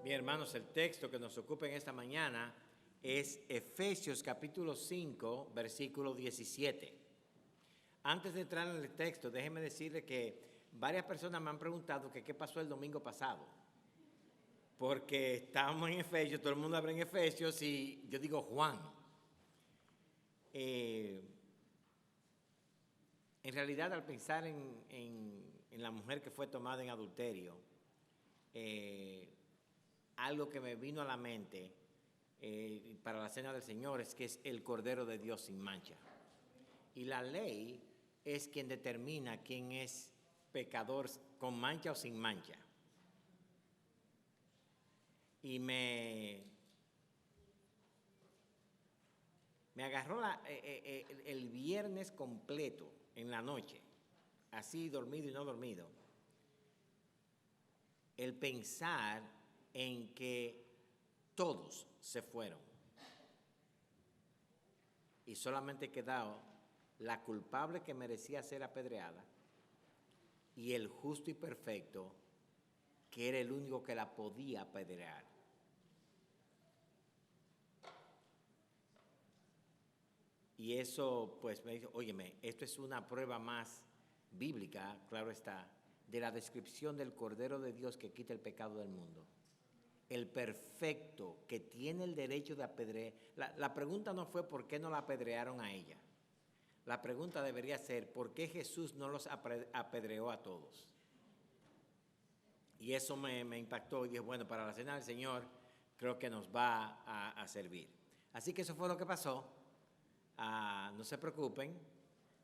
Bien, hermanos, el texto que nos ocupa en esta mañana es Efesios capítulo 5, versículo 17. Antes de entrar en el texto, déjenme decirles que varias personas me han preguntado que qué pasó el domingo pasado. Porque estábamos en Efesios, todo el mundo habla en Efesios y yo digo Juan. En realidad, al pensar en la mujer que fue tomada en adulterio, algo que me vino a la mente para la cena del Señor es que es el Cordero de Dios sin mancha. Y la ley es quien determina quién es pecador con mancha o sin mancha. Y me agarró el viernes completo, en la noche, así dormido y no dormido, el pensar en que todos se fueron y solamente quedó la culpable que merecía ser apedreada y el justo y perfecto que era el único que la podía apedrear. Y eso pues me dijo, óyeme, esto es una prueba más bíblica, claro está, de la descripción del Cordero de Dios que quita el pecado del mundo. El perfecto que tiene el derecho de apedrear. La pregunta no fue por qué no la apedrearon a ella. La pregunta debería ser por qué Jesús no los apedreó a todos. Y eso me impactó y dije, bueno, para la cena del Señor creo que nos va a servir. Así que eso fue lo que pasó. No se preocupen,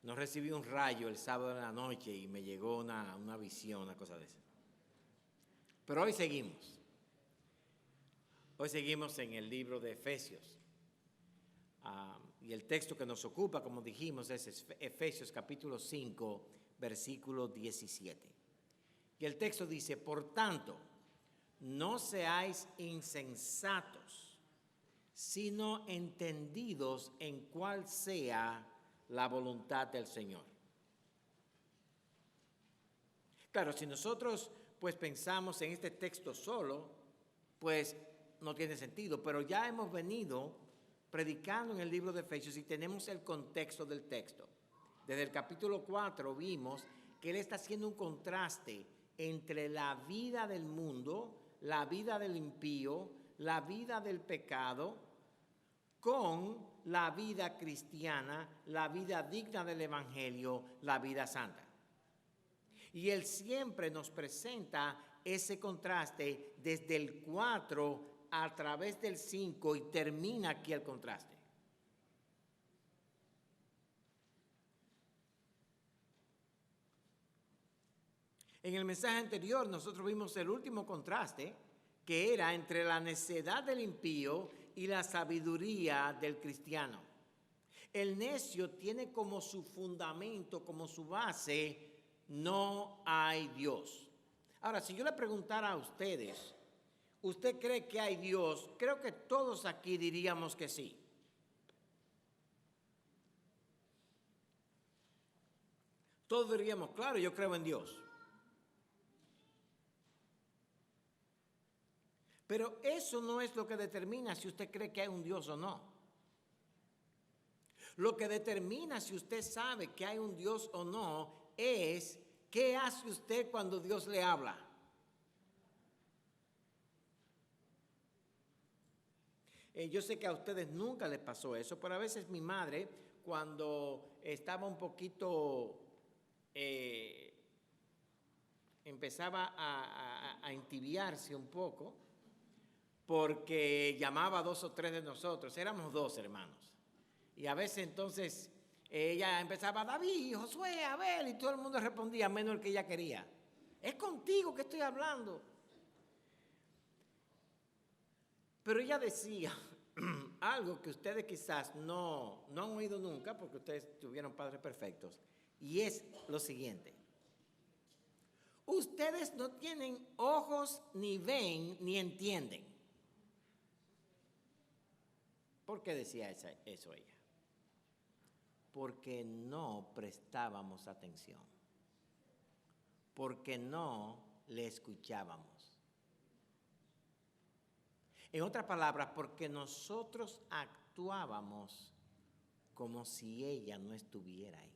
no recibí un rayo el sábado en la noche y me llegó una visión, una cosa de esa. Pero hoy seguimos. Hoy seguimos en el libro de Efesios. Y el texto que nos ocupa, como dijimos, es Efesios capítulo 5, versículo 17. Y el texto dice, por tanto, no seáis insensatos, sino entendidos en cuál sea la voluntad del Señor. Claro, si nosotros pues pensamos en este texto solo, pues no tiene sentido, pero ya hemos venido predicando en el libro de Efesios y tenemos el contexto del texto. Desde el capítulo 4 vimos que él está haciendo un contraste entre la vida del mundo, la vida del impío, la vida del pecado, con la vida cristiana, la vida digna del Evangelio, la vida santa. Y él siempre nos presenta ese contraste desde el 4 a través del 5 y termina aquí el contraste. En el mensaje anterior nosotros vimos el último contraste, que era entre la necedad del impío y la sabiduría del cristiano. El necio tiene como su fundamento, como su base, no hay Dios. Ahora, si yo le preguntara a ustedes, ¿usted cree que hay Dios? Creo que todos aquí diríamos que sí. Todos diríamos, claro, yo creo en Dios. Pero eso no es lo que determina si usted cree que hay un Dios o no. Lo que determina si usted sabe que hay un Dios o no es qué hace usted cuando Dios le habla. Yo sé que a ustedes nunca les pasó eso, pero a veces mi madre, cuando estaba un poquito, empezaba a entibiarse un poco, porque llamaba a 2 o 3 de nosotros, éramos 2 hermanos. Y a veces entonces ella empezaba, David, Josué, Abel, y todo el mundo respondía, menos el que ella quería. Es contigo que estoy hablando. Pero ella decía algo que ustedes quizás no han oído nunca, porque ustedes tuvieron padres perfectos, y es lo siguiente. Ustedes no tienen ojos, ni ven, ni entienden. ¿Por qué decía eso ella? Porque no prestábamos atención, porque no le escuchábamos. En otras palabras, porque nosotros actuábamos como si ella no estuviera ahí.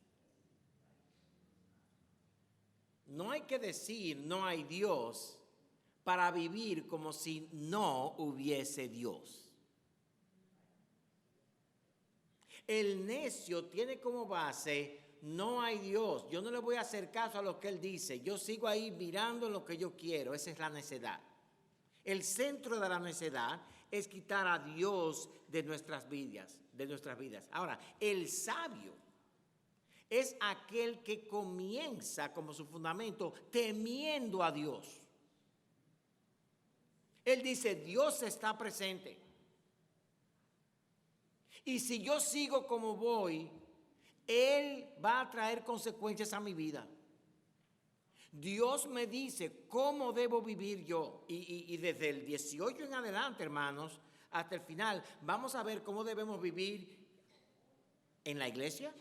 No hay que decir no hay Dios para vivir como si no hubiese Dios. El necio tiene como base no hay Dios. Yo no le voy a hacer caso a lo que él dice. Yo sigo ahí mirando lo que yo quiero. Esa es la necedad. El centro de la necedad es quitar a Dios de nuestras vidas, Ahora, el sabio es aquel que comienza como su fundamento temiendo a Dios. Él dice, Dios está presente. Y si yo sigo como voy, Él va a traer consecuencias a mi vida. Dios me dice cómo debo vivir yo. Y desde el 18 en adelante, hermanos, hasta el final, vamos a ver cómo debemos vivir en la iglesia,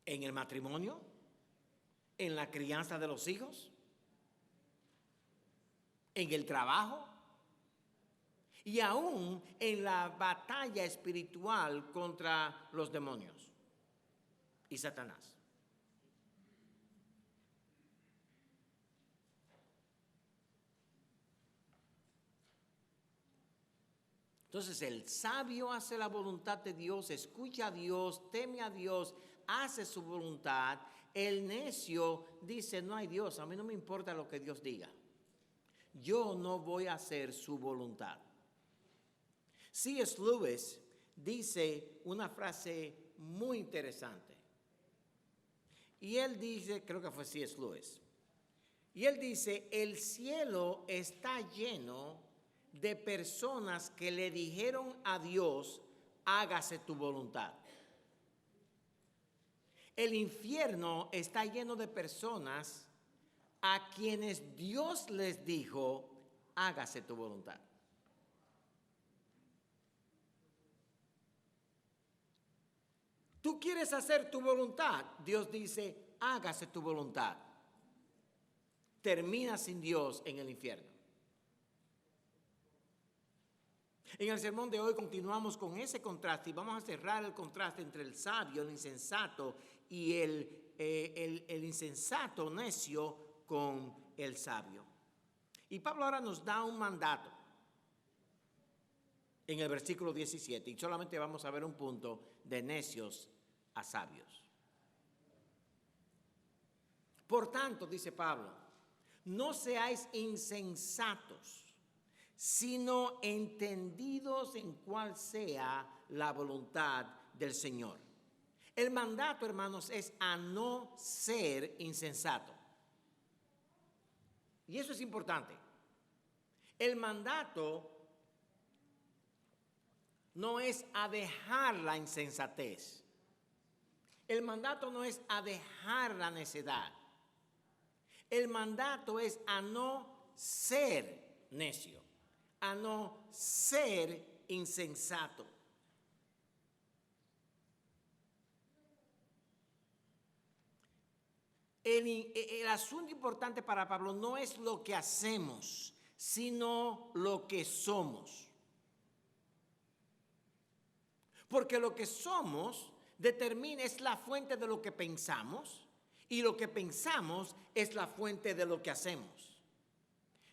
en el matrimonio, en la crianza de los hijos, en el trabajo y aún en la batalla espiritual contra los demonios y Satanás. Entonces el sabio hace la voluntad de Dios, escucha a Dios, teme a Dios, hace su voluntad. El necio dice, no hay Dios, a mí no me importa lo que Dios diga. Yo no voy a hacer su voluntad. C.S. Lewis dice una frase muy interesante. Y él dice, creo que fue C.S. Lewis, y él dice, el cielo está lleno de personas que le dijeron a Dios, hágase tu voluntad. El infierno está lleno de personas a quienes Dios les dijo, hágase tu voluntad. Tú quieres hacer tu voluntad, Dios dice, hágase tu voluntad. Termina sin Dios en el infierno. En el sermón de hoy continuamos con ese contraste y vamos a cerrar el contraste entre el sabio, el insensato y el insensato necio con el sabio. Y Pablo ahora nos da un mandato en el versículo 17 y solamente vamos a ver un punto de necios a sabios. Por tanto, dice Pablo, no seáis insensatos, sino entendidos en cuál sea la voluntad del Señor. El mandato, hermanos, es a no ser insensato. Y eso es importante. El mandato no es a dejar la insensatez. El mandato no es a dejar la necedad. El mandato es a no ser necio, a no ser insensato. El asunto importante para Pablo no es lo que hacemos, sino lo que somos. Porque lo que somos es la fuente de lo que pensamos, y lo que pensamos es la fuente de lo que hacemos.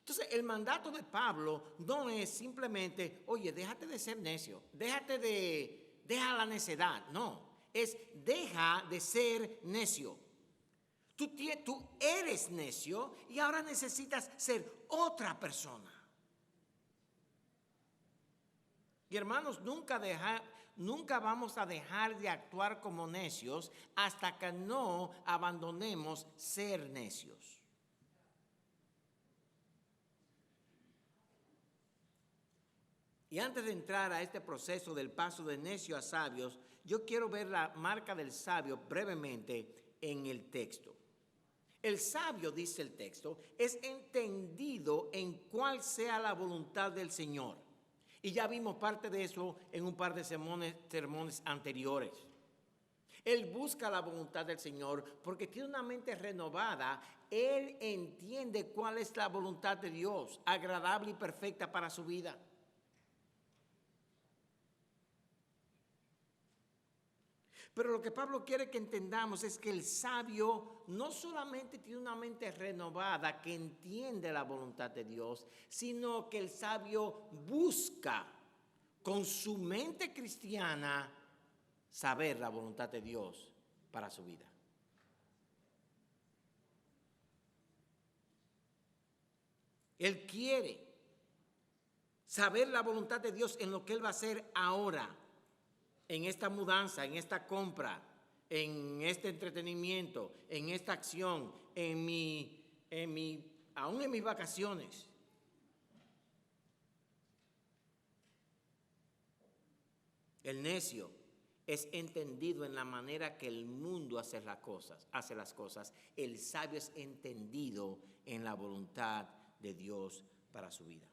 Entonces, el mandato de Pablo no es simplemente, oye, déjate de ser necio, deja la necedad. No, es deja de ser necio. Tú eres necio y ahora necesitas ser otra persona. Y hermanos, nunca vamos a dejar de actuar como necios hasta que no abandonemos ser necios. Y antes de entrar a este proceso del paso de necio a sabios, yo quiero ver la marca del sabio brevemente en el texto. El sabio, dice el texto, es entendido en cuál sea la voluntad del Señor. Y ya vimos parte de eso en un par de sermones anteriores. Él busca la voluntad del Señor porque tiene una mente renovada él entiende cuál es la voluntad de Dios, agradable y perfecta para su vida. Pero lo que Pablo quiere que entendamos es que el sabio no solamente tiene una mente renovada que entiende la voluntad de Dios, sino que el sabio busca con su mente cristiana saber la voluntad de Dios para su vida. Él quiere saber la voluntad de Dios en lo que él va a hacer ahora, en esta mudanza, en esta compra, en este entretenimiento, en esta acción, aún en mis vacaciones. El necio es entendido en la manera que el mundo hace las cosas. El sabio es entendido en la voluntad de Dios para su vida.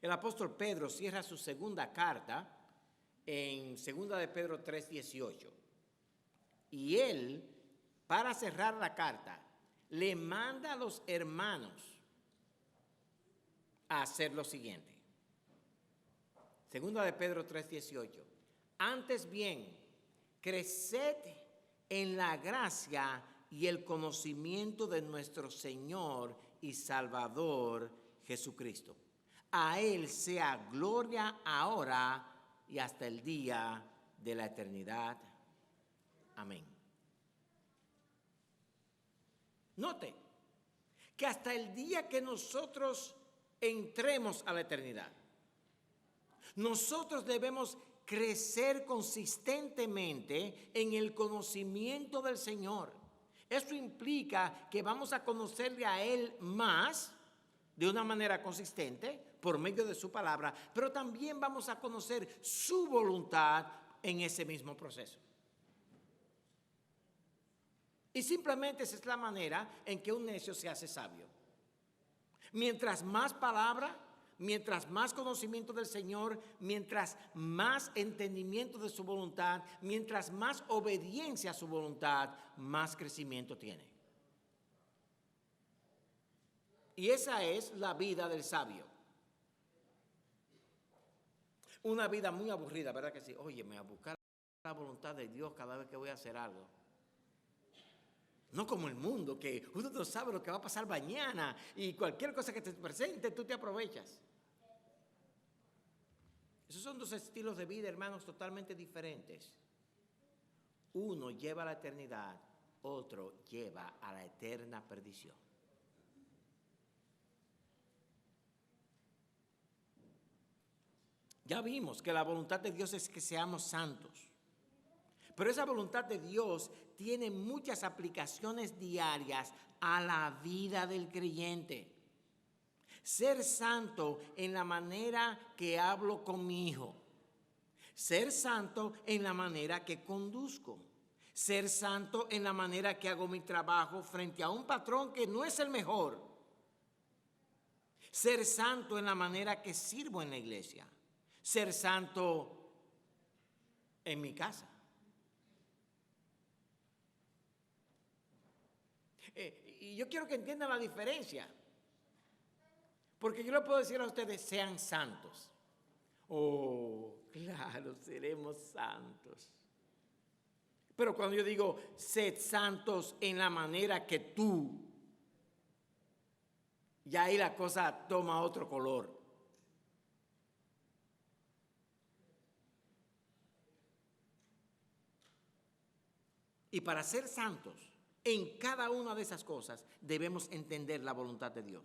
El apóstol Pedro cierra su segunda carta en 2 de Pedro 3:18. Y él, para cerrar la carta, le manda a los hermanos a hacer lo siguiente. 2 de Pedro 3:18. Antes bien, creced en la gracia y el conocimiento de nuestro Señor y Salvador Jesucristo. A Él sea gloria ahora y hasta el día de la eternidad. Amén. Note que hasta el día que nosotros entremos a la eternidad, nosotros debemos crecer consistentemente en el conocimiento del Señor. Eso implica que vamos a conocerle a Él más de una manera consistente por medio de su palabra, pero también vamos a conocer su voluntad en ese mismo proceso. Y simplemente esa es la manera en que un necio se hace sabio. Mientras más palabra, mientras más conocimiento del Señor, mientras más entendimiento de su voluntad, mientras más obediencia a su voluntad, más crecimiento tiene. Y esa es la vida del sabio. Una vida muy aburrida, ¿verdad que sí? Óyeme, a buscar la voluntad de Dios cada vez que voy a hacer algo. No como el mundo, que uno no sabe lo que va a pasar mañana y cualquier cosa que te presente, tú te aprovechas. Esos son dos estilos de vida, hermanos, totalmente diferentes. Uno lleva a la eternidad, otro lleva a la eterna perdición. Ya vimos que la voluntad de Dios es que seamos santos. Pero esa voluntad de Dios tiene muchas aplicaciones diarias a la vida del creyente. Ser santo en la manera que hablo con mi hijo. Ser santo en la manera que conduzco. Ser santo en la manera que hago mi trabajo frente a un patrón que no es el mejor. Ser santo en la manera que sirvo en la iglesia. Ser santo en mi casa. Y yo quiero que entiendan la diferencia. Porque yo le puedo decir a ustedes, sean santos. Oh, claro, seremos santos. Pero cuando yo digo, sed santos en la manera que tú, ya ahí la cosa toma otro color. Y para ser santos, en cada una de esas cosas debemos entender la voluntad de Dios.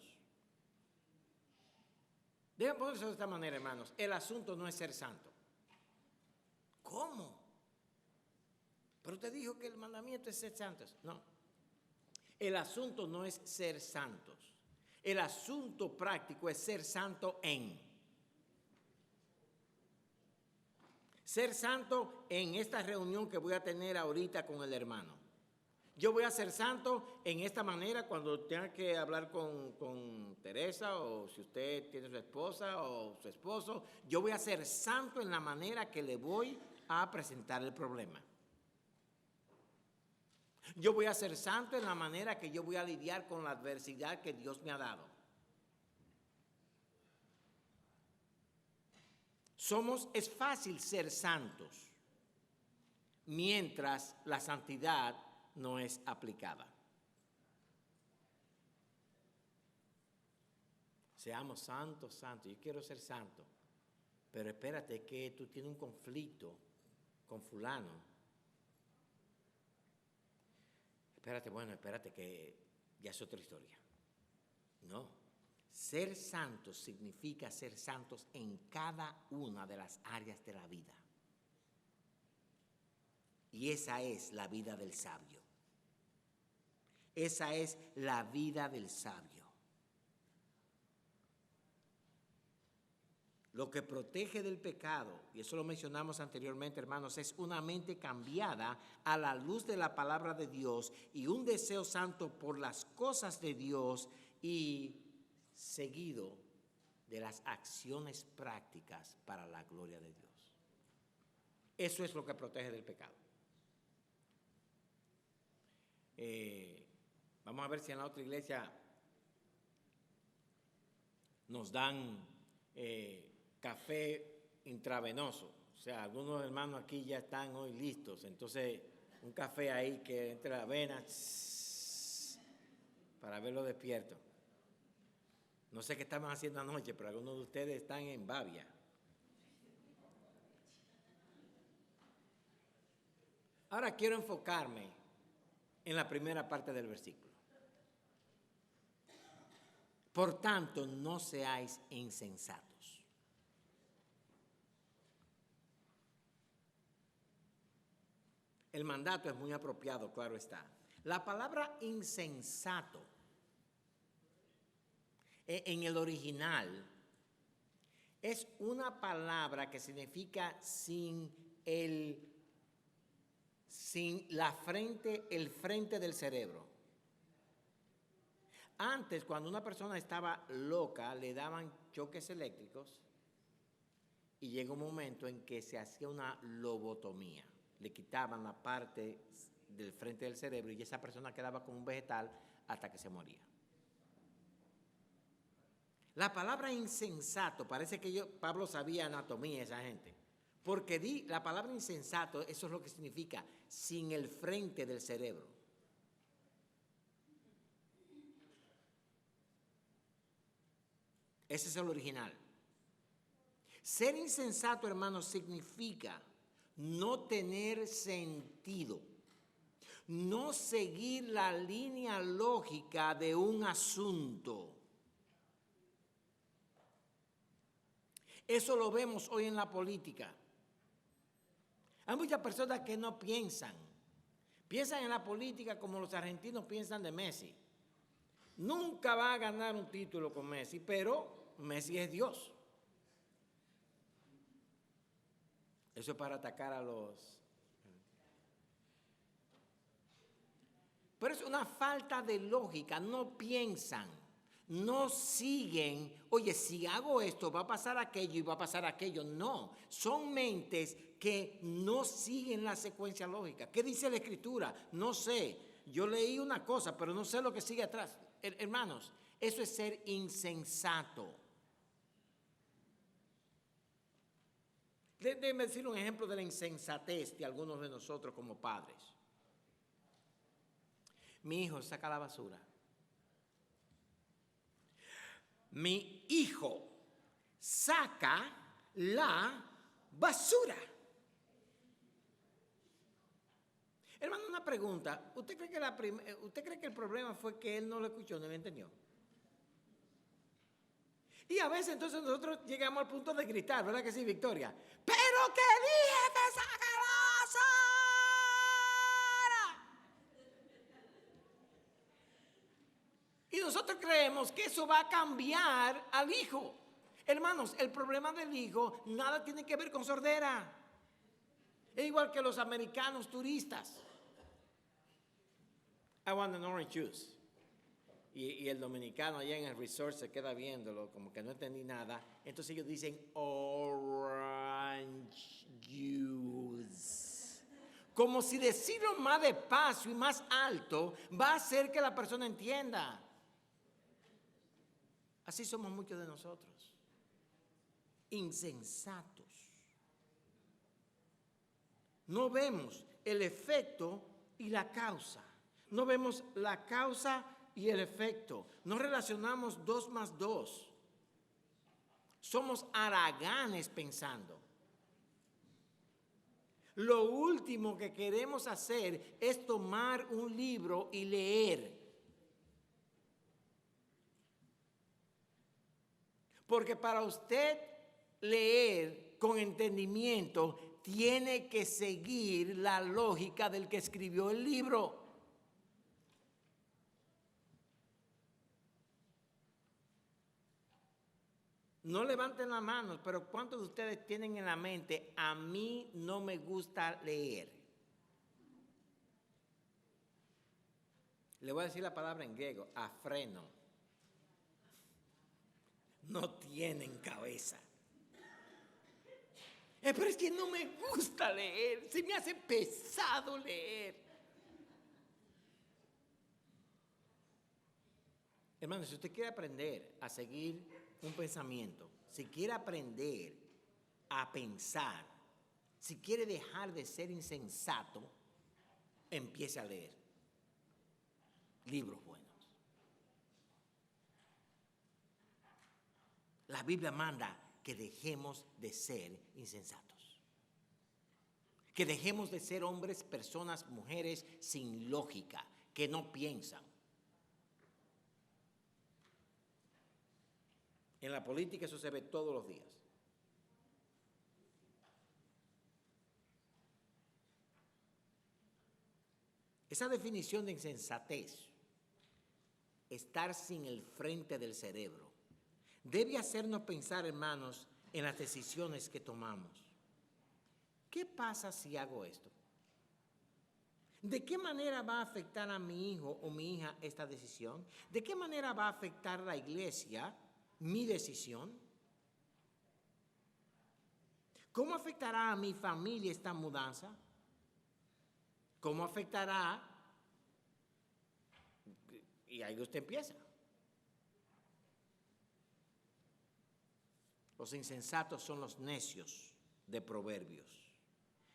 Deben ponerse de esta manera, hermanos. El asunto no es ser santo. ¿Cómo? Pero usted dijo que el mandamiento es ser santos. No. El asunto no es ser santos. El asunto práctico es ser santo en. Ser santo en esta reunión que voy a tener ahorita con el hermano. Yo voy a ser santo en esta manera cuando tenga que hablar con Teresa, o si usted tiene su esposa o su esposo. Yo voy a ser santo en la manera que le voy a presentar el problema. Yo voy a ser santo en la manera que yo voy a lidiar con la adversidad que Dios me ha dado. Es fácil ser santos mientras la santidad no es aplicada. Seamos santos, santos. Yo quiero ser santo, pero espérate que tú tienes un conflicto con fulano. Espérate que ya es otra historia. No. Ser santos significa ser santos en cada una de las áreas de la vida. Y esa es la vida del sabio. Esa es la vida del sabio. Lo que protege del pecado, y eso lo mencionamos anteriormente, hermanos, es una mente cambiada a la luz de la palabra de Dios y un deseo santo por las cosas de Dios y seguido de las acciones prácticas para la gloria de Dios. Eso es lo que protege del pecado. Vamos a ver si en la otra iglesia nos dan café intravenoso. O sea, algunos hermanos aquí ya están hoy listos. Entonces, un café ahí que entre la vena para verlo despierto. No sé qué estaban haciendo anoche, pero algunos de ustedes están en babia. Ahora quiero enfocarme en la primera parte del versículo. Por tanto, no seáis insensatos. El mandato es muy apropiado, claro está. La palabra insensato en el original es una palabra que significa sin la frente, el frente del cerebro. Antes, cuando una persona estaba loca, le daban choques eléctricos y llega un momento en que se hacía una lobotomía. Le quitaban la parte del frente del cerebro y esa persona quedaba como un vegetal hasta que se moría. La palabra insensato, parece que Pablo sabía anatomía de esa gente, porque la palabra insensato, eso es lo que significa, sin el frente del cerebro. Ese es el original. Ser insensato, hermanos, significa no tener sentido, no seguir la línea lógica de un asunto. Eso lo vemos hoy en la política. Hay muchas personas que no piensan en la política como los argentinos piensan de Messi. Nunca va a ganar un título con Messi, pero Messi es Dios. Eso es para atacar a los... Pero es una falta de lógica, no piensan, no siguen, oye, si hago esto va a pasar aquello y va a pasar aquello. No, son mentes que no siguen la secuencia lógica. ¿Qué dice la Escritura? No sé, yo leí una cosa, pero no sé lo que sigue atrás. Hermanos, eso es ser insensato. Déjenme decir un ejemplo de la insensatez de algunos de nosotros como padres. Mi hijo saca la basura. Mi hijo saca la basura. Hermano, una pregunta. ¿Usted cree que el problema fue que él no lo escuchó, no lo entendió? Y a veces entonces nosotros llegamos al punto de gritar, ¿verdad que sí, Victoria? ¡Pero que dije que saque la basura! Y nosotros creemos que eso va a cambiar al hijo. Hermanos, el problema del hijo nada tiene que ver con sordera. Es igual que los americanos turistas. I want an orange juice. Y el dominicano allá en el resort se queda viéndolo, como que no entendí nada. Entonces ellos dicen orange juice. Como si decirlo más despacio y más alto va a hacer que la persona entienda. Así somos muchos de nosotros. Insensatos. No vemos el efecto y la causa. No vemos la causa y el efecto. No relacionamos 2 más 2. Somos haraganes pensando. Lo último que queremos hacer es tomar un libro y leer. Porque para usted leer con entendimiento, tiene que seguir la lógica del que escribió el libro. No levanten la mano, pero ¿cuántos de ustedes tienen en la mente, a mí no me gusta leer? Le voy a decir la palabra en griego, afreno. No tienen cabeza. Pero es que no me gusta leer, se me hace pesado leer. Hermano, si usted quiere aprender a seguir un pensamiento, si quiere aprender a pensar, si quiere dejar de ser insensato, empiece a leer libros buenos. La Biblia manda que dejemos de ser insensatos. Que dejemos de ser hombres, personas, mujeres sin lógica, que no piensan. En la política eso se ve todos los días. Esa definición de insensatez, estar sin el frente del cerebro, debe hacernos pensar, hermanos, en las decisiones que tomamos. ¿Qué pasa si hago esto? ¿De qué manera va a afectar a mi hijo o mi hija esta decisión? ¿De qué manera va a afectar a la iglesia mi decisión? ¿Cómo afectará a mi familia esta mudanza? ¿Cómo afectará? Y ahí usted empieza. Los insensatos son los necios de Proverbios.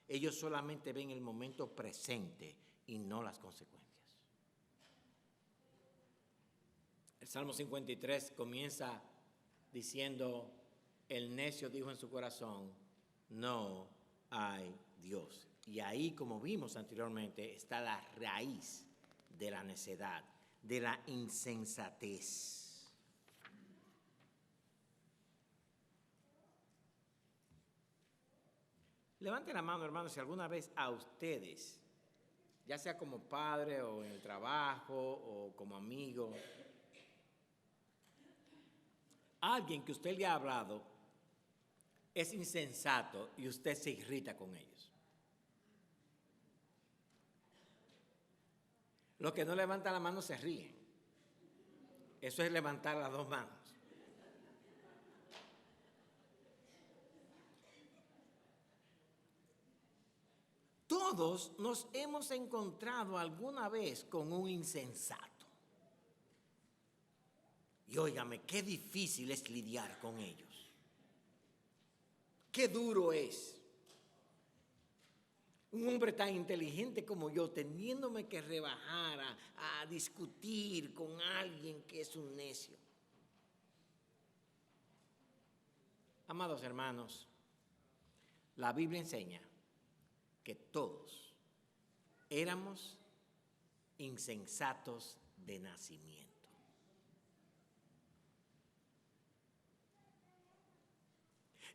Ellos solamente ven el momento presente y no las consecuencias. El Salmo 53 comienza diciendo, el necio dijo en su corazón, no hay Dios. Y ahí, como vimos anteriormente, está la raíz de la necedad, de la insensatez. Levanten la mano, hermanos, si alguna vez a ustedes, ya sea como padre o en el trabajo o como amigo, alguien que usted le ha hablado es insensato y usted se irrita con ellos. Los que no levantan la mano se ríen. Eso es levantar las 2 manos. Todos nos hemos encontrado alguna vez con un insensato. Y óigame, qué difícil es lidiar con ellos. Qué duro es. Un hombre tan inteligente como yo, teniéndome que rebajar a discutir con alguien que es un necio. Amados hermanos, la Biblia enseña que todos éramos insensatos de nacimiento.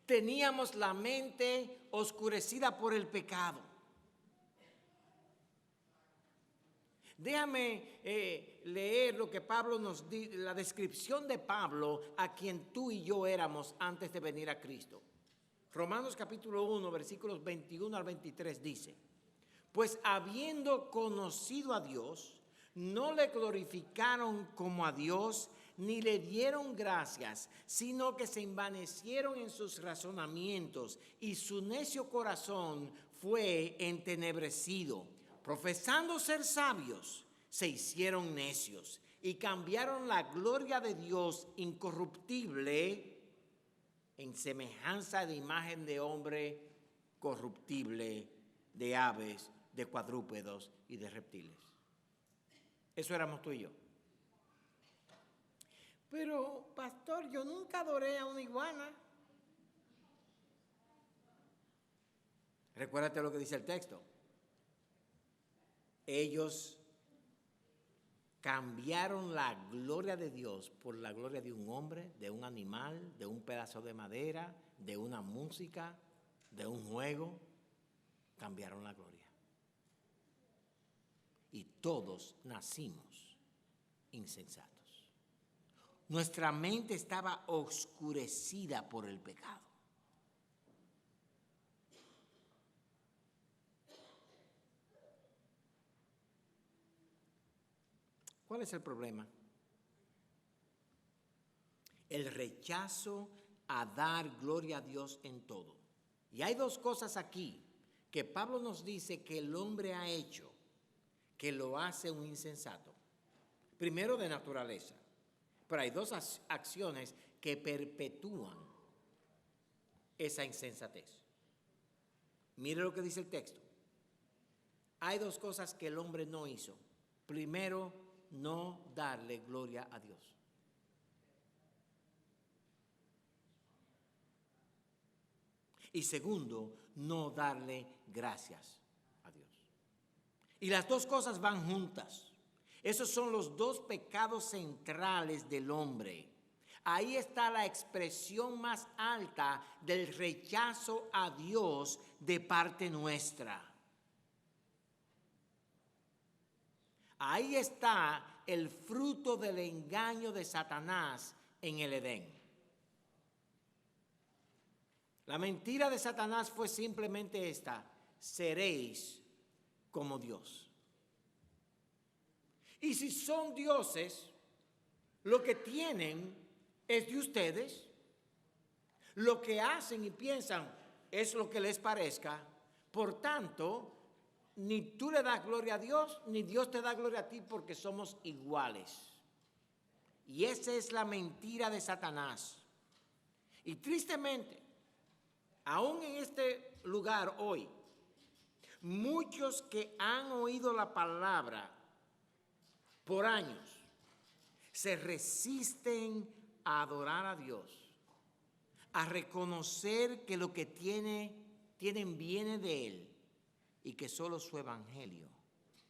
Teníamos la mente oscurecida por el pecado. Déjame leer lo que Pablo nos dice, la descripción de Pablo a quien tú y yo éramos antes de venir a Cristo. Romanos capítulo 1, versículos 21 al 23 dice, pues habiendo conocido a Dios, no le glorificaron como a Dios, ni le dieron gracias, sino que se envanecieron en sus razonamientos y su necio corazón fue entenebrecido. Profesando ser sabios, se hicieron necios y cambiaron la gloria de Dios incorruptible en semejanza de imagen de hombre corruptible, de aves, de cuadrúpedos y de reptiles. Eso éramos tú y yo. Pero, pastor, yo nunca adoré a una iguana. Recuérdate lo que dice el texto. Ellos cambiaron la gloria de Dios por la gloria de un hombre, de un animal, de un pedazo de madera, de una música, de un juego. Cambiaron la gloria. Y todos nacimos insensatos. Nuestra mente estaba oscurecida por el pecado. ¿Cuál es el problema? El rechazo a dar gloria a Dios en todo. Y hay dos cosas aquí que Pablo nos dice que el hombre ha hecho, que lo hace un insensato. Primero, de naturaleza. Pero hay dos acciones que perpetúan esa insensatez. Mire lo que dice el texto. Hay dos cosas que el hombre no hizo. Primero, no darle gloria a Dios. Y segundo, no darle gracias a Dios. Y las dos cosas van juntas. Esos son los dos pecados centrales del hombre. Ahí está la expresión más alta del rechazo a Dios de parte nuestra. Ahí está el fruto del engaño de Satanás en el Edén. La mentira de Satanás fue simplemente esta: seréis como Dios. Y si son dioses, lo que tienen es de ustedes. Lo que hacen y piensan es lo que les parezca. Por tanto, ni tú le das gloria a Dios, ni Dios te da gloria a ti, porque somos iguales. Y esa es la mentira de Satanás. Y tristemente, aún en este lugar hoy, muchos que han oído la palabra por años se resisten a adorar a Dios, a reconocer que lo que tienen viene de Él y que solo su evangelio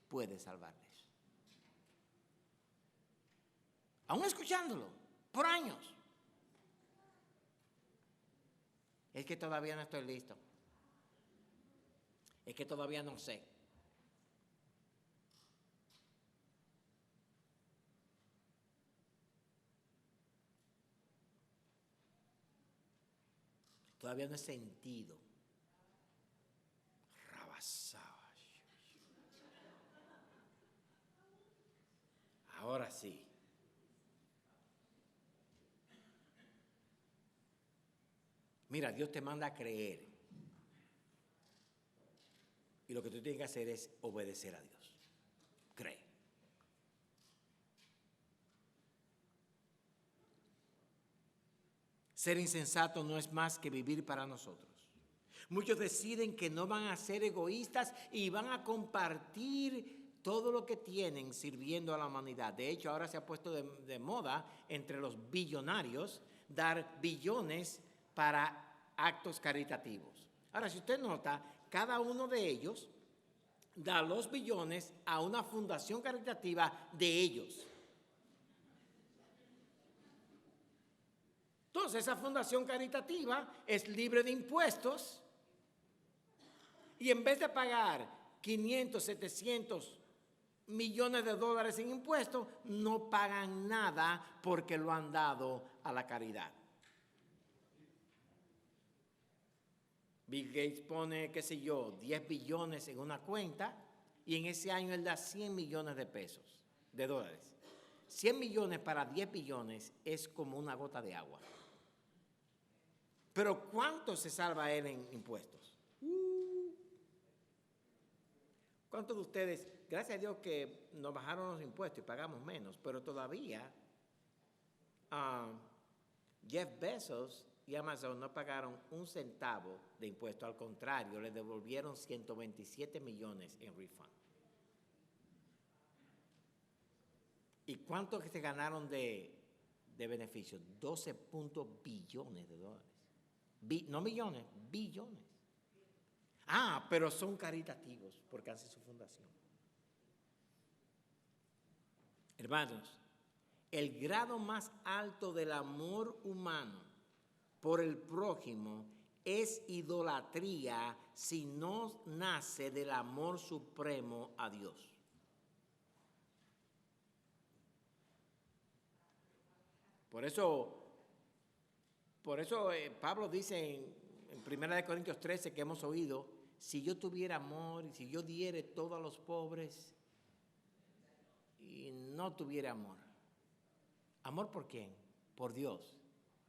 puede salvarles. Aún escuchándolo por años. Es que todavía no estoy listo. Es que todavía no sé. Todavía no he sentido. Rabasaba. Ahora sí. Mira, Dios te manda a creer. Y lo que tú tienes que hacer es obedecer a Dios. Cree. Ser insensato no es más que vivir para nosotros. Muchos deciden que no van a ser egoístas y van a compartir todo lo que tienen sirviendo a la humanidad. De hecho, ahora se ha puesto de moda entre los billonarios dar billones para actos caritativos. Ahora, si usted nota, cada uno de ellos da los billones a una fundación caritativa de ellos. Entonces, esa fundación caritativa es libre de impuestos y en vez de pagar 500, 700 millones de dólares en impuestos, no pagan nada porque lo han dado a la caridad. Bill Gates pone, qué sé yo, 10 billones en una cuenta y en ese año él da 100 millones de dólares. 100 millones para 10 billones es como una gota de agua. Pero ¿cuánto se salva él en impuestos? ¿Cuántos de ustedes, gracias a Dios que nos bajaron los impuestos y pagamos menos, pero todavía Jeff Bezos y Amazon no pagaron un centavo de impuesto, al contrario, le devolvieron 127 millones en refund. ¿Y cuánto que se ganaron de beneficios? 12 billones de dólares. No millones, billones. Pero son caritativos porque hacen su fundación. Hermanos, el grado más alto del amor humano por el prójimo es idolatría si no nace del amor supremo a Dios. Por eso Pablo dice en 1 Corintios 13 que hemos oído, si yo tuviera amor, si yo diere todo a los pobres y no tuviera amor. ¿Amor por quién? Por Dios.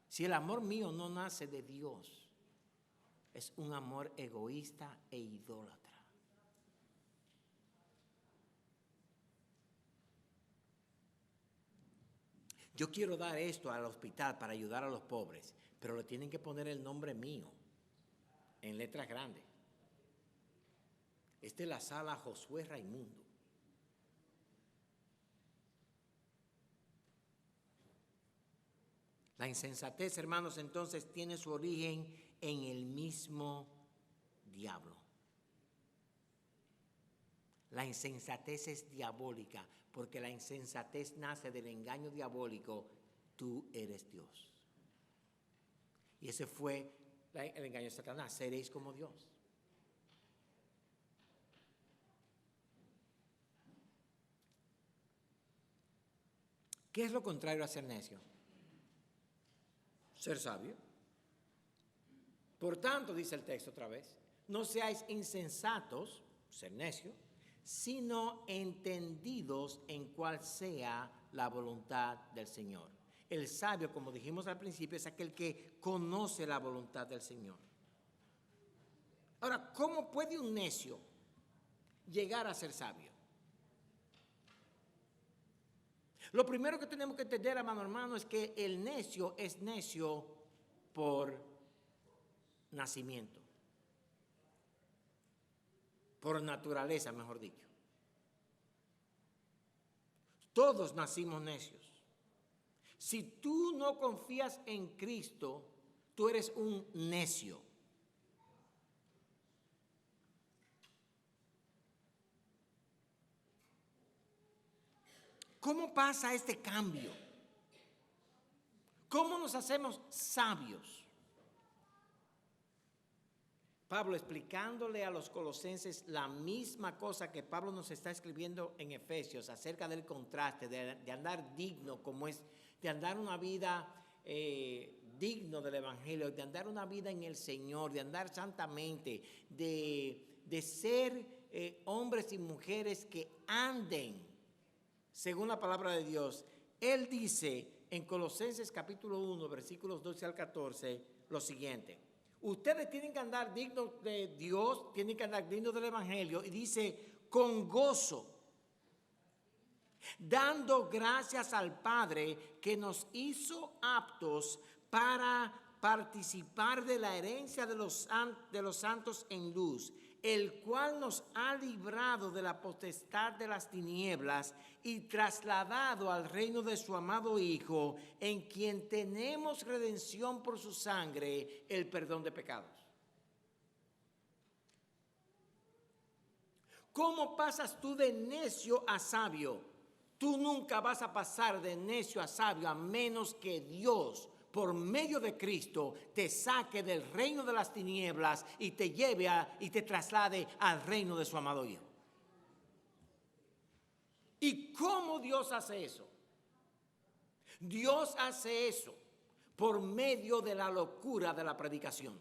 Si el amor mío no nace de Dios, es un amor egoísta e idólatra. Yo quiero dar esto al hospital para ayudar a los pobres, pero le tienen que poner el nombre mío en letras grandes. Esta es la sala Josué Raimundo. La insensatez, hermanos, entonces tiene su origen en el mismo diablo. La insensatez es diabólica, porque la insensatez nace del engaño diabólico, tú eres Dios. Y ese fue el engaño de Satanás, seréis como Dios. ¿Qué es lo contrario a ser necio? Ser sabio. Por tanto, dice el texto otra vez, no seáis insensatos, ser necio, sino entendidos en cuál sea la voluntad del Señor. El sabio, como dijimos al principio, es aquel que conoce la voluntad del Señor. Ahora, ¿cómo puede un necio llegar a ser sabio? Lo primero que tenemos que entender, hermano, es que el necio es necio por nacimiento. Por naturaleza, mejor dicho. Todos nacimos necios. Si tú no confías en Cristo, tú eres un necio. ¿Cómo pasa este cambio? ¿Cómo nos hacemos sabios? Pablo explicándole a los colosenses la misma cosa que Pablo nos está escribiendo en Efesios acerca del contraste, de andar digno como es, de andar una vida digno del Evangelio, de andar una vida en el Señor, de andar santamente, de ser hombres y mujeres que anden según la palabra de Dios. Él dice en Colosenses capítulo 1, versículos 12 al 14, lo siguiente. Ustedes tienen que andar dignos de Dios, tienen que andar dignos del Evangelio, y dice, con gozo, dando gracias al Padre que nos hizo aptos para participar de la herencia de los santos en luz, el cual nos ha librado de la potestad de las tinieblas y trasladado al reino de su amado Hijo, en quien tenemos redención por su sangre, el perdón de pecados. ¿Cómo pasas tú de necio a sabio? Tú nunca vas a pasar de necio a sabio a menos que Dios, por medio de Cristo, te saque del reino de las tinieblas y te lleve y te traslade al reino de su amado Hijo. ¿Y cómo Dios hace eso? Dios hace eso por medio de la locura de la predicación.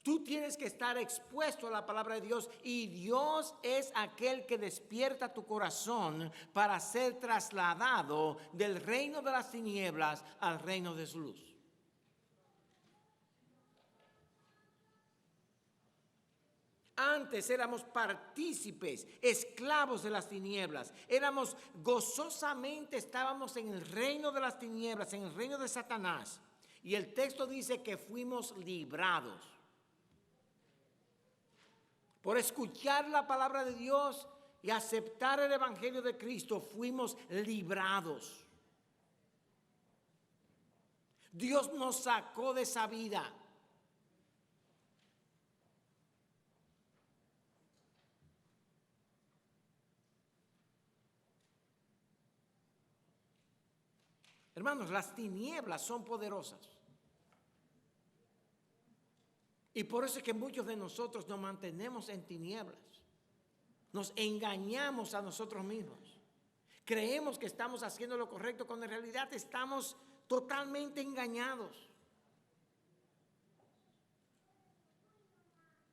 Tú tienes que estar expuesto a la palabra de Dios, y Dios es aquel que despierta tu corazón para ser trasladado del reino de las tinieblas al reino de su luz. Antes éramos partícipes, esclavos de las tinieblas. Éramos gozosamente, estábamos en el reino de las tinieblas, en el reino de Satanás. Y el texto dice que fuimos librados. Por escuchar la palabra de Dios y aceptar el evangelio de Cristo, fuimos librados. Dios nos sacó de esa vida. Hermanos, las tinieblas son poderosas. Y por eso es que muchos de nosotros nos mantenemos en tinieblas. Nos engañamos a nosotros mismos. Creemos que estamos haciendo lo correcto cuando en realidad estamos totalmente engañados.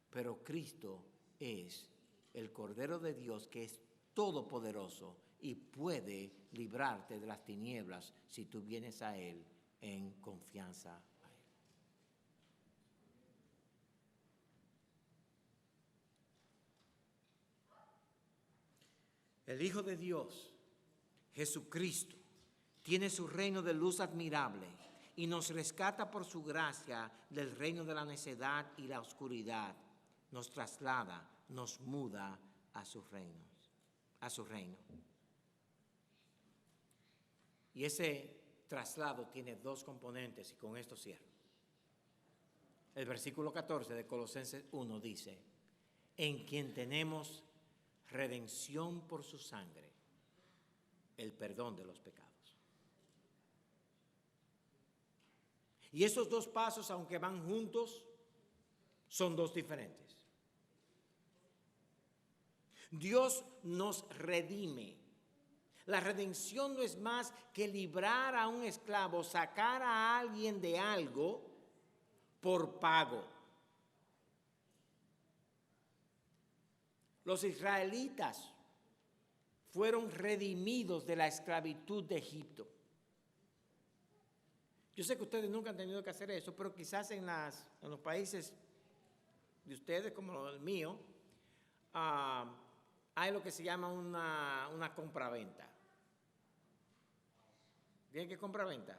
Pero Cristo es el Cordero de Dios que es todopoderoso y puede librarte de las tinieblas si tú vienes a Él en confianza a Él. El Hijo de Dios, Jesucristo, tiene su reino de luz admirable y nos rescata por su gracia del reino de la necedad y la oscuridad. Nos traslada, nos muda a su reino. Y ese traslado tiene dos componentes y con esto cierro. El versículo 14 de Colosenses 1 dice, en quien tenemos redención por su sangre, el perdón de los pecados. Y esos dos pasos, aunque van juntos, son dos diferentes. Dios nos redime. La redención no es más que librar a un esclavo, sacar a alguien de algo por pago. Los israelitas fueron redimidos de la esclavitud de Egipto. Yo sé que ustedes nunca han tenido que hacer eso, pero quizás en los países de ustedes, como el mío, hay lo que se llama una compraventa. ¿Tienen que compraventa?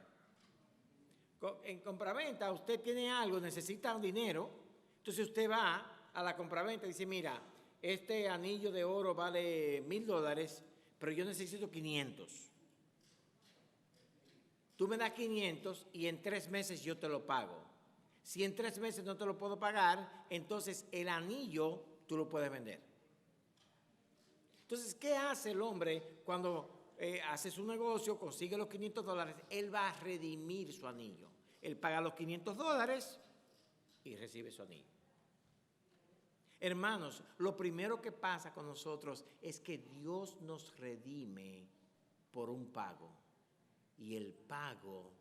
En compraventa usted tiene algo, necesita un dinero, entonces usted va a la compraventa y dice, mira, este anillo de oro vale $1,000, pero yo necesito 500. Tú me das 500 y en 3 meses yo te lo pago. Si en 3 meses no te lo puedo pagar, entonces el anillo tú lo puedes vender. Entonces, ¿qué hace el hombre cuando hace su negocio, consigue los $500? Él va a redimir su anillo. Él paga los $500 y recibe su anillo. Hermanos, lo primero que pasa con nosotros es que Dios nos redime por un pago. Y el pago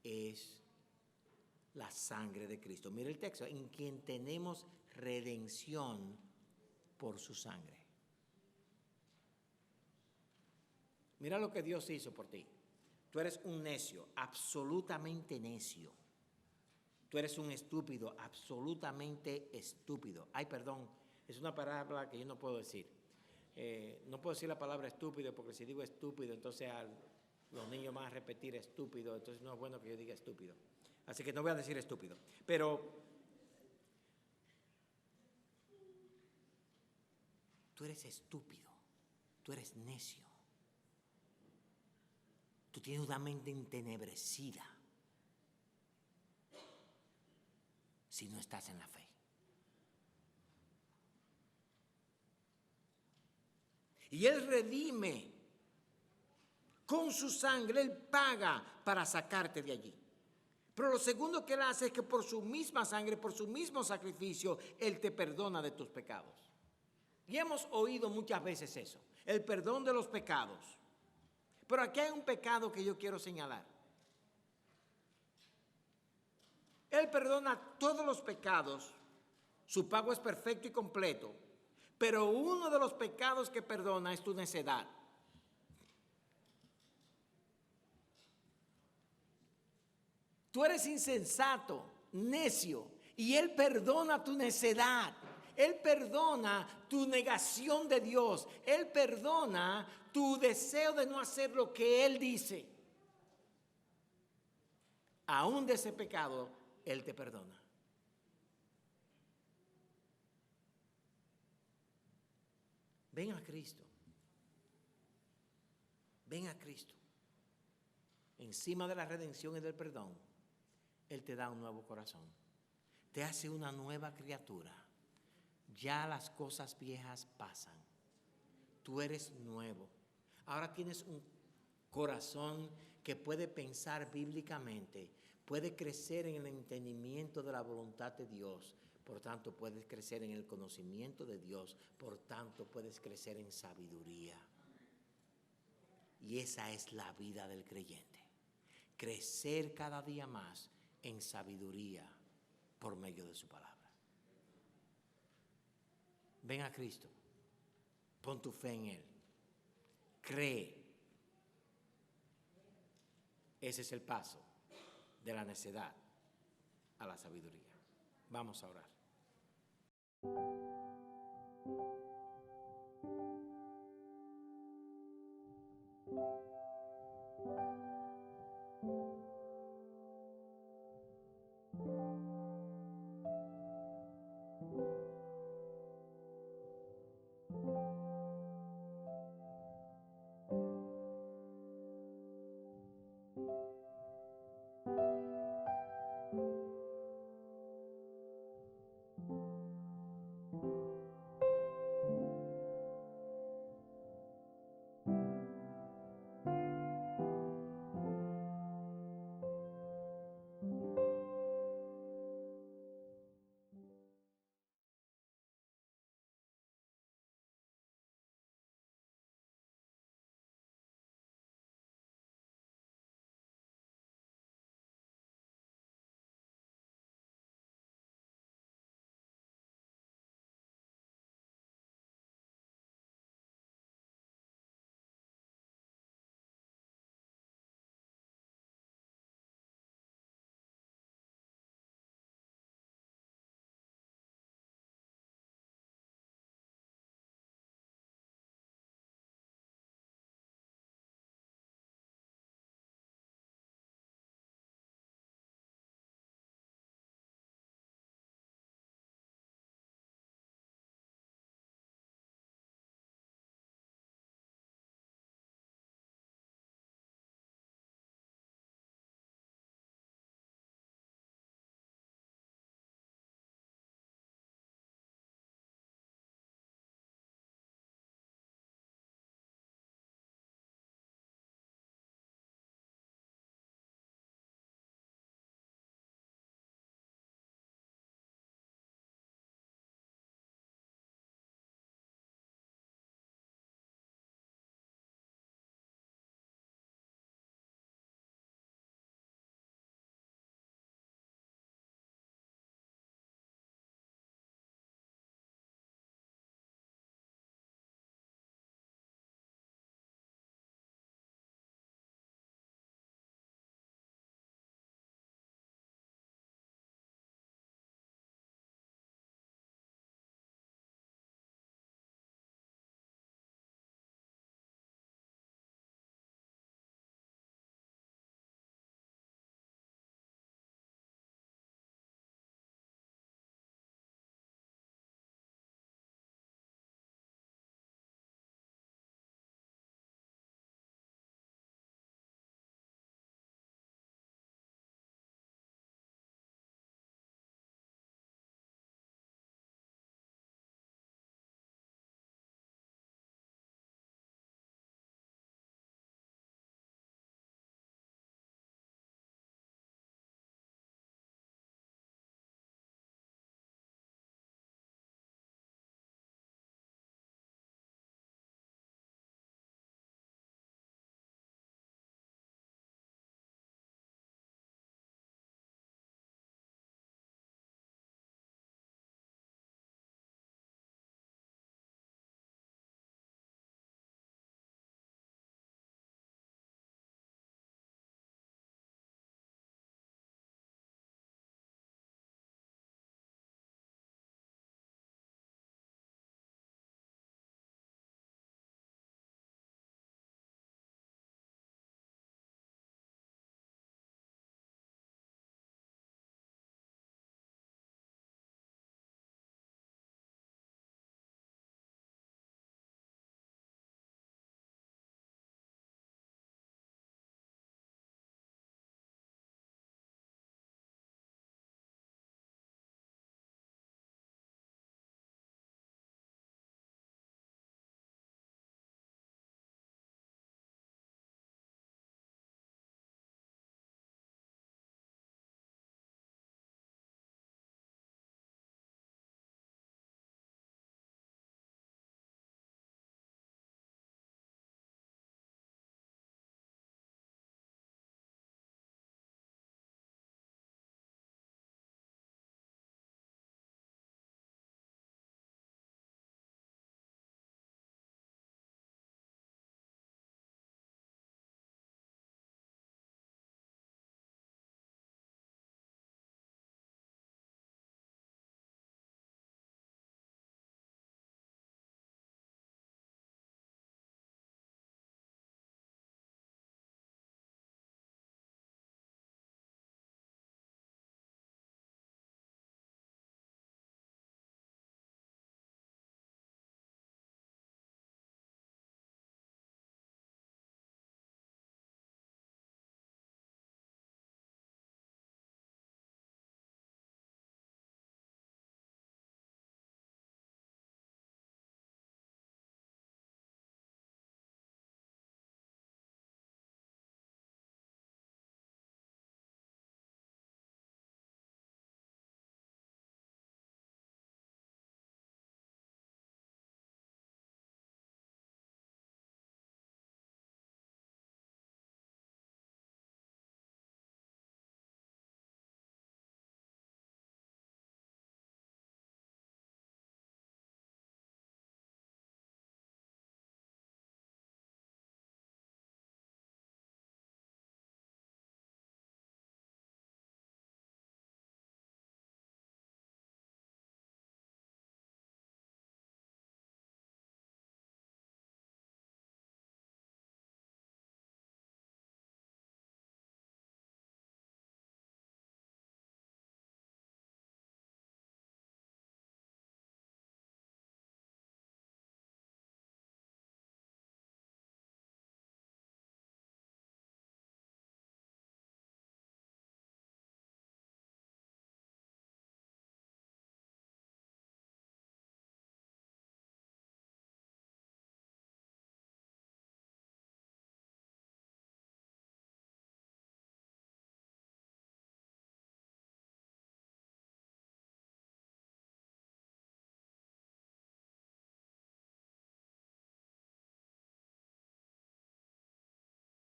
es la sangre de Cristo. Mira el texto, en quien tenemos redención por su sangre. Mira lo que Dios hizo por ti. Tú eres un necio, absolutamente necio. Tú eres un estúpido, absolutamente estúpido. Ay, perdón, es una palabra que yo no puedo decir. No puedo decir la palabra estúpido porque si digo estúpido, entonces los niños van a repetir estúpido, entonces no es bueno que yo diga estúpido. Así que no voy a decir estúpido. Pero tú eres estúpido, tú eres necio. Tú tienes una mente entenebrecida si no estás en la fe. Y Él redime con su sangre, Él paga para sacarte de allí. Pero lo segundo que Él hace es que por su misma sangre, por su mismo sacrificio, Él te perdona de tus pecados. Y hemos oído muchas veces eso, el perdón de los pecados. Pero aquí hay un pecado que yo quiero señalar. Él perdona todos los pecados, su pago es perfecto y completo, pero uno de los pecados que perdona es tu necedad. Tú eres insensato, necio, y Él perdona tu necedad. Él perdona tu negación de Dios. Él perdona tu deseo de no hacer lo que Él dice. Aún de ese pecado, Él te perdona. Ven a Cristo. Ven a Cristo. Encima de la redención y del perdón, Él te da un nuevo corazón. Te hace una nueva criatura. Ya las cosas viejas pasan. Tú eres nuevo. Ahora tienes un corazón que puede pensar bíblicamente, puede crecer en el entendimiento de la voluntad de Dios, por tanto puedes crecer en el conocimiento de Dios, por tanto puedes crecer en sabiduría. Y esa es la vida del creyente, crecer cada día más en sabiduría por medio de su palabra. Ven a Cristo, pon tu fe en Él, cree. Ese es el paso de la necedad a la sabiduría. Vamos a orar.